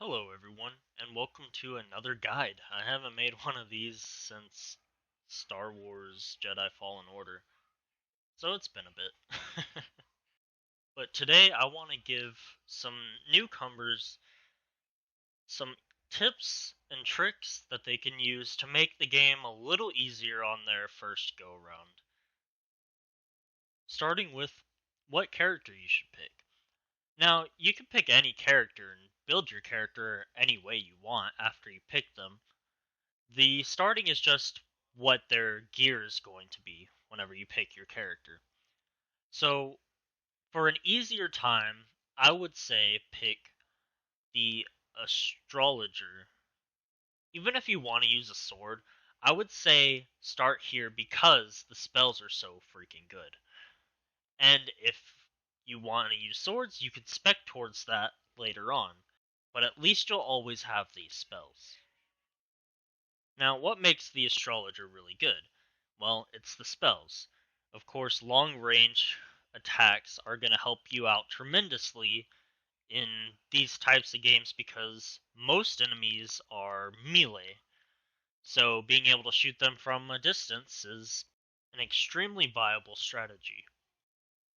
Hello, everyone, and welcome to another guide. I haven't made one of these since Star Wars Jedi Fallen Order, so it's been a bit. But today I want to give some newcomers some tips and tricks that they can use to make the game a little easier on their first go round. Starting with what character you should pick. Now, you can pick any character and build your character any way you want after you pick them. The starting is just what their gear is going to be whenever you pick your character. So, for an easier time, I would say pick the astrologer. Even if you want to use a sword, I would say start here because the spells are so freaking good. And if you want to use swords, you can spec towards that later on. But at least you'll always have these spells. Now, what makes the astrologer really good? Well, it's the spells. Of course, long range attacks are going to help you out tremendously in these types of games because most enemies are melee. So, being able to shoot them from a distance is an extremely viable strategy.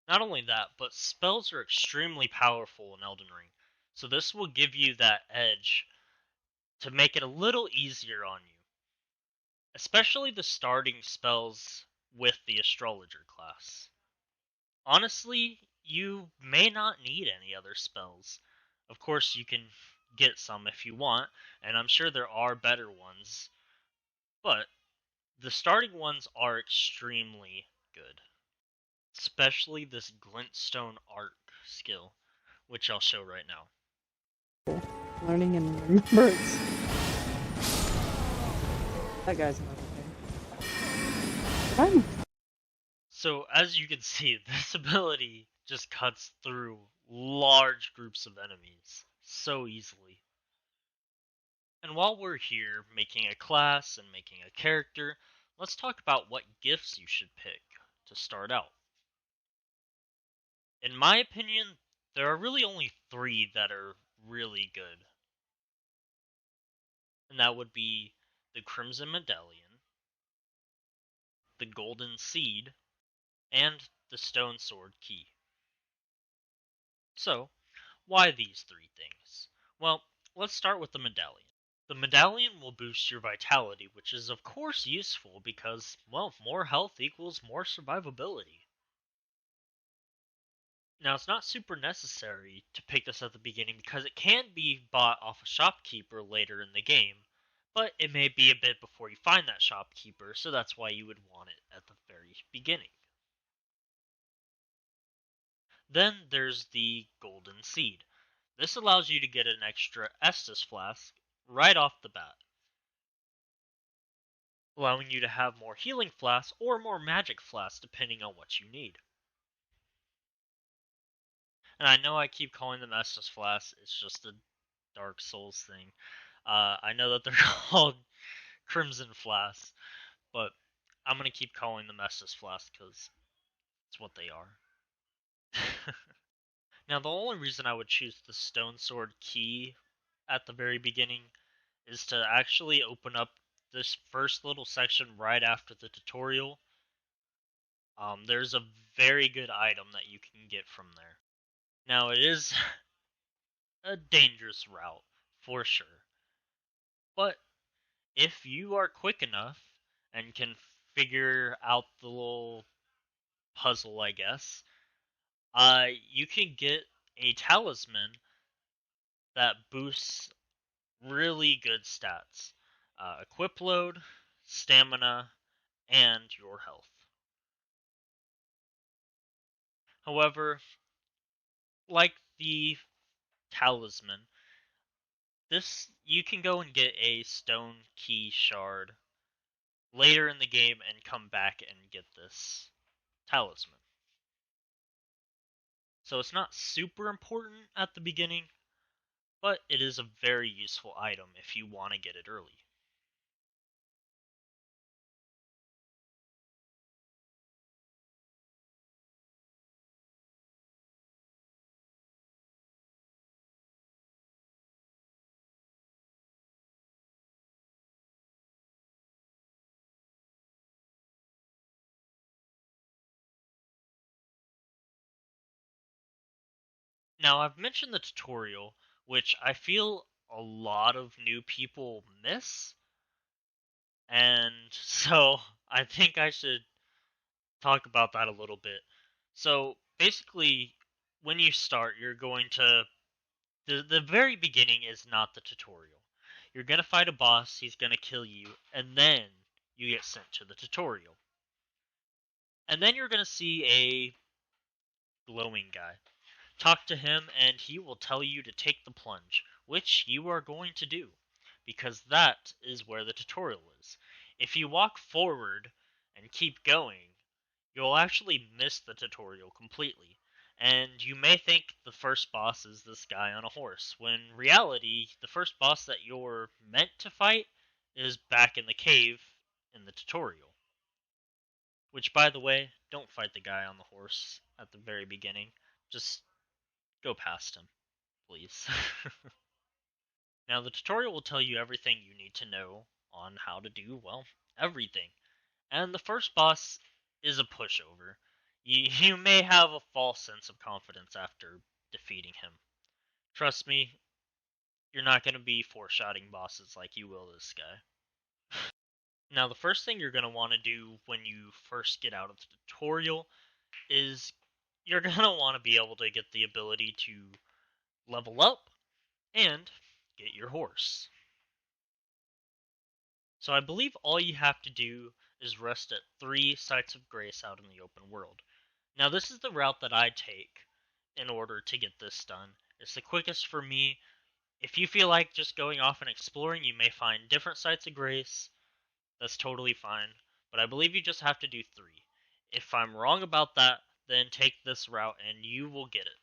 Not only that, but spells are extremely powerful in Elden Ring. So, this will give you that edge to make it a little easier on you. Especially the starting spells with the astrologer class. Honestly, you may not need any other spells. Of course, you can get some if you want, and I'm sure there are better ones, but the starting ones are extremely good. Especially this glintstone arc skill, which I'll show right now. Learning and remembrance. That guy's not okay. So, as you can see, this ability just cuts through large groups of enemies so easily. And while we're here making a class and making a character, let's talk about what gifts you should pick to start out. In my opinion, there are really only three that are really good. And that would be the Crimson Medallion, the Golden Seed, and the Stone Sword Key. So, why these three things? Well, let's start with the medallion. The medallion will boost your vitality, which is of course useful because, well, more health equals more survivability. Now, it's not super necessary to pick this at the beginning because it can be bought off a shopkeeper later in the game, but it may be a bit before you find that shopkeeper, so that's why you would want it at the very beginning. Then there's the Golden Seed. This allows you to get an extra Estus flask right off the bat, allowing you to have more healing flasks or more magic flasks depending on what you need. And I know I keep calling them Estus flasks, it's just a Dark Souls thing. I know that they're called Crimson flasks, but I'm gonna keep calling them Estus flasks because it's what they are. Now, the only reason I would choose the Stone Sword Key at the very beginning is to actually open up this first little section right after the tutorial. There's a very good item that you can get from there. Now, it is a dangerous route, for sure. But if you are quick enough and can figure out the little puzzle, I guess, you can get a talisman that boosts really good stats. Equip load, stamina, and your health. However, like the talisman, this you can go and get a stone key shard later in the game and come back and get this talisman. So it's not super important at the beginning, but it is a very useful item if you want to get it early. Now, I've mentioned the tutorial, which I feel a lot of new people miss, and so I think I should talk about that a little bit. So, basically, when you start, you're going to the very beginning is not the tutorial. You're gonna fight a boss, he's gonna kill you, and then you get sent to the tutorial. And then you're gonna see a glowing guy. Talk to him, and he will tell you to take the plunge, which you are going to do, because that is where the tutorial is. If you walk forward and keep going, you'll actually miss the tutorial completely. And you may think the first boss is this guy on a horse, when in reality, the first boss that you're meant to fight is back in the cave in the tutorial. Which, by the way, don't fight the guy on the horse at the very beginning. Just go past him, please. Now, the tutorial will tell you everything you need to know on how to do, well, everything. And the first boss is a pushover. You may have a false sense of confidence after defeating him. Trust me, you're not going to be four-shotting bosses like you will this guy. Now, the first thing you're going to want to do when you first get out of the tutorial is you're going to want to be able to get the ability to level up and get your horse. So I believe all you have to do is rest at 3 sites of grace out in the open world. Now this is the route that I take in order to get this done. It's the quickest for me. If you feel like just going off and exploring, you may find different sites of grace. That's totally fine. But I believe you just have to do 3. If I'm wrong about that, then take this route and you will get it.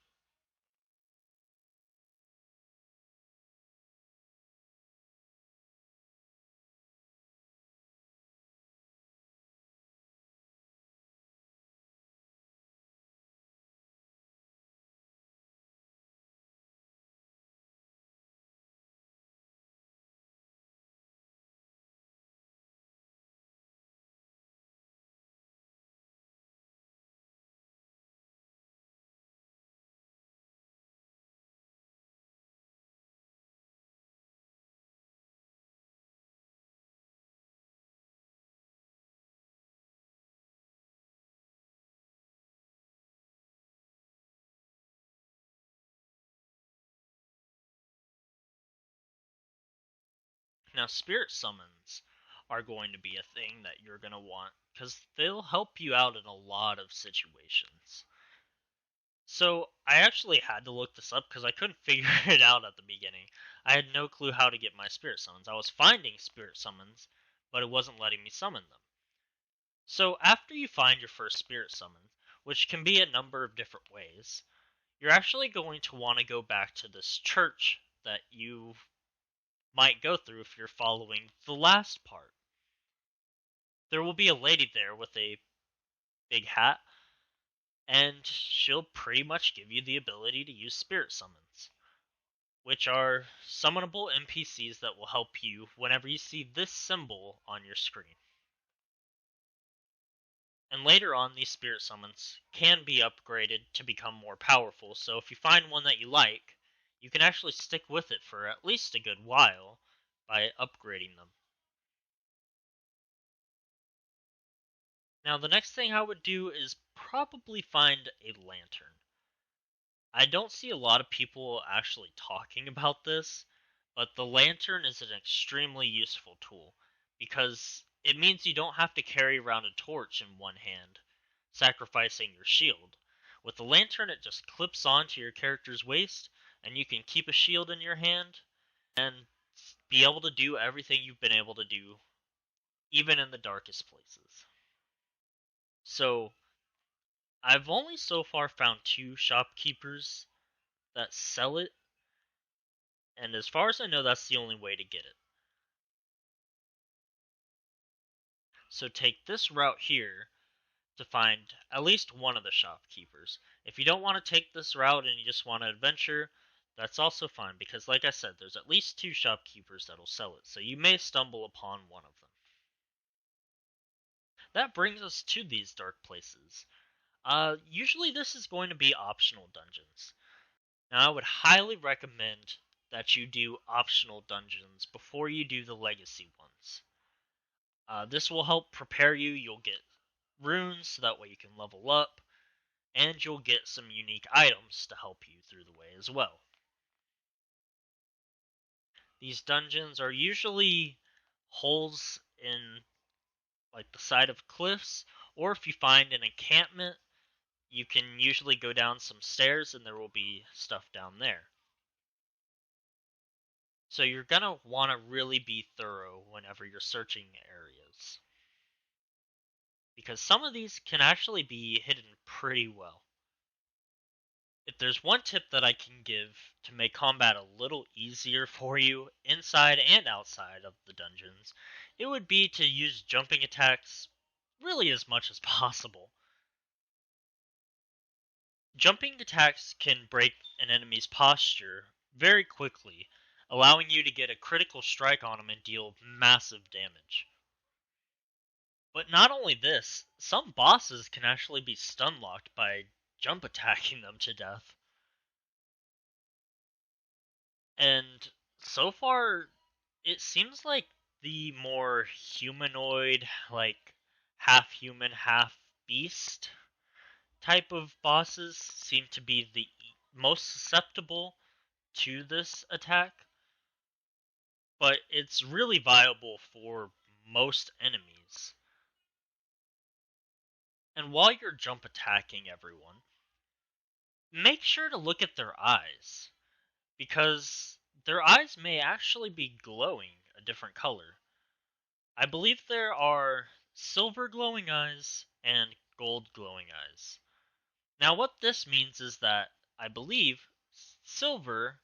Now, spirit summons are going to be a thing that you're going to want because they'll help you out in a lot of situations. So, I actually had to look this up because I couldn't figure it out at the beginning. I had no clue how to get my spirit summons. I was finding spirit summons, but it wasn't letting me summon them. So, after you find your first spirit summon, which can be a number of different ways, you're actually going to want to go back to this church that you might go through if you're following the last part. There will be a lady there with a big hat, and she'll pretty much give you the ability to use spirit summons, which are summonable NPCs that will help you whenever you see this symbol on your screen. And later on, these spirit summons can be upgraded to become more powerful, so if you find one that you like, you can actually stick with it for at least a good while by upgrading them. Now, the next thing I would do is probably find a lantern. I don't see a lot of people actually talking about this, but the lantern is an extremely useful tool because it means you don't have to carry around a torch in one hand, sacrificing your shield. With the lantern, it just clips onto your character's waist, and you can keep a shield in your hand and be able to do everything you've been able to do, even in the darkest places. So, I've only so far found 2 shopkeepers that sell it, and as far as I know, that's the only way to get it. So take this route here to find at least one of the shopkeepers. If you don't want to take this route and you just want to adventure, that's also fine, because like I said, there's at least 2 shopkeepers that'll sell it, so you may stumble upon one of them. That brings us to these dark places. Usually this is going to be optional dungeons. Now, I would highly recommend that you do optional dungeons before you do the legacy ones. This will help prepare you. You'll get runes, so that way you can level up, and you'll get some unique items to help you through the way as well. These dungeons are usually holes in like the side of cliffs, or if you find an encampment, you can usually go down some stairs and there will be stuff down there. So you're gonna want to really be thorough whenever you're searching areas, because some of these can actually be hidden pretty well. If there's one tip that I can give to make combat a little easier for you inside and outside of the dungeons, it would be to use jumping attacks really as much as possible. Jumping attacks can break an enemy's posture very quickly, allowing you to get a critical strike on them and deal massive damage. But not only this, some bosses can actually be stun locked by jump attacking them to death. And so far, it seems like the more humanoid, like half human, half beast type of bosses seem to be the most susceptible to this attack. But it's really viable for most enemies. And while you're jump attacking everyone, make sure to look at their eyes, because their eyes may actually be glowing a different color. I believe there are silver glowing eyes and gold glowing eyes. Now, what this means is that I believe silver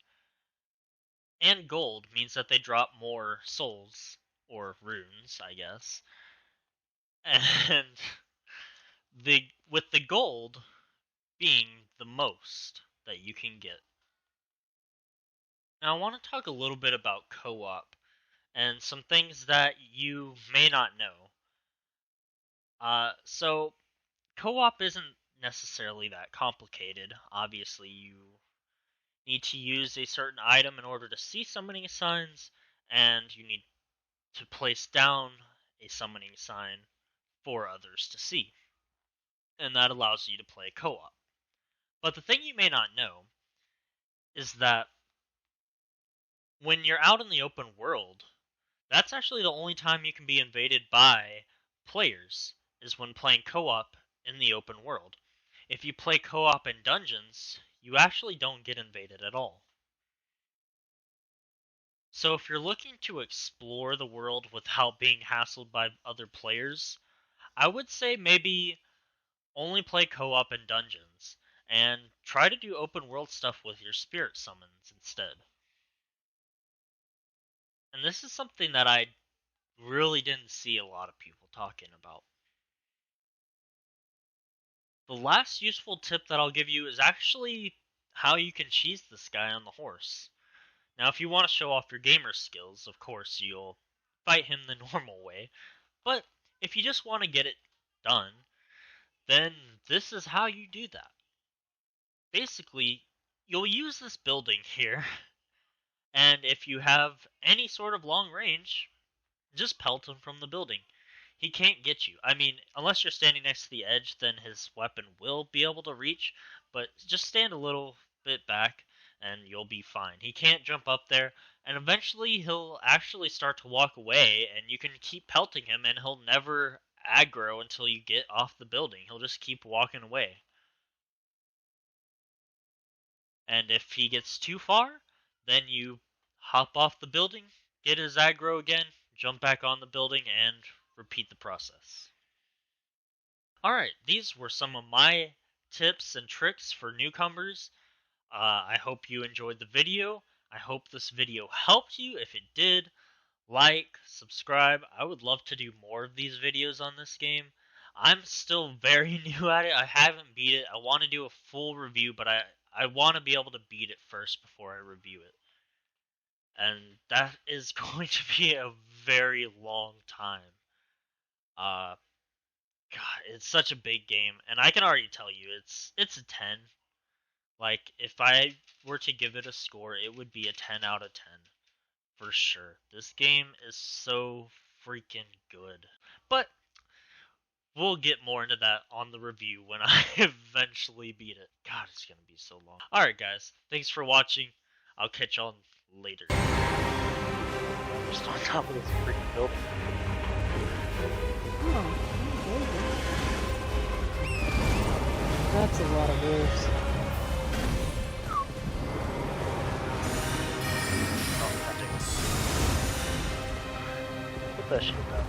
and gold means that they drop more souls, or runes, I guess. And with the gold being the most that you can get. Now, I want to talk a little bit about co-op and some things that you may not know. So co-op isn't necessarily that complicated. Obviously, you need to use a certain item in order to see summoning signs, and you need to place down a summoning sign for others to see. And that allows you to play co-op. But the thing you may not know is that when you're out in the open world, that's actually the only time you can be invaded by players, is when playing co-op in the open world. If you play co-op in dungeons, you actually don't get invaded at all. So if you're looking to explore the world without being hassled by other players, I would say maybe only play co-op in dungeons, and try to do open world stuff with your spirit summons instead. And this is something that I really didn't see a lot of people talking about. The last useful tip that I'll give you is actually how you can cheese this guy on the horse. Now, if you want to show off your gamer skills, of course, you'll fight him the normal way. But if you just want to get it done, then this is how you do that. Basically, you'll use this building here, and if you have any sort of long range, just pelt him from the building. He can't get you. I mean, unless you're standing next to the edge, then his weapon will be able to reach, but just stand a little bit back and you'll be fine. He can't jump up there, and eventually he'll actually start to walk away, and you can keep pelting him, and he'll never aggro until you get off the building. He'll just keep walking away. And if he gets too far, then you hop off the building, get his aggro again, jump back on the building, and repeat the process. Alright, these were some of my tips and tricks for newcomers. I hope you enjoyed the video. I hope this video helped you. If it did, like, subscribe. I would love to do more of these videos on this game. I'm still very new at it. I haven't beat it. I want to do a full review, but I want to be able to beat it first before I review it. And that is going to be a very long time. God, it's such a big game, and I can already tell you it's a 10. Like, if I were to give it a score, it would be a 10 out of 10. For sure. This game is so freaking good. But we'll get more into that on the review when I eventually beat it. God, it's gonna be so long. Alright, guys. Thanks for watching. I'll catch y'all later. Just on top of this freaking building. Oh, that's a lot of roofs. Put that shit down.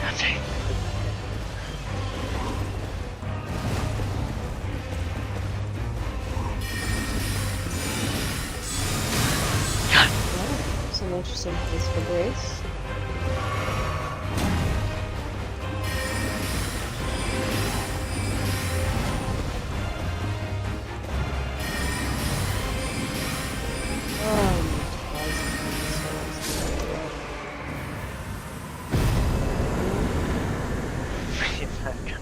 That's it. Oh, it's an interesting place for Grace. That guy.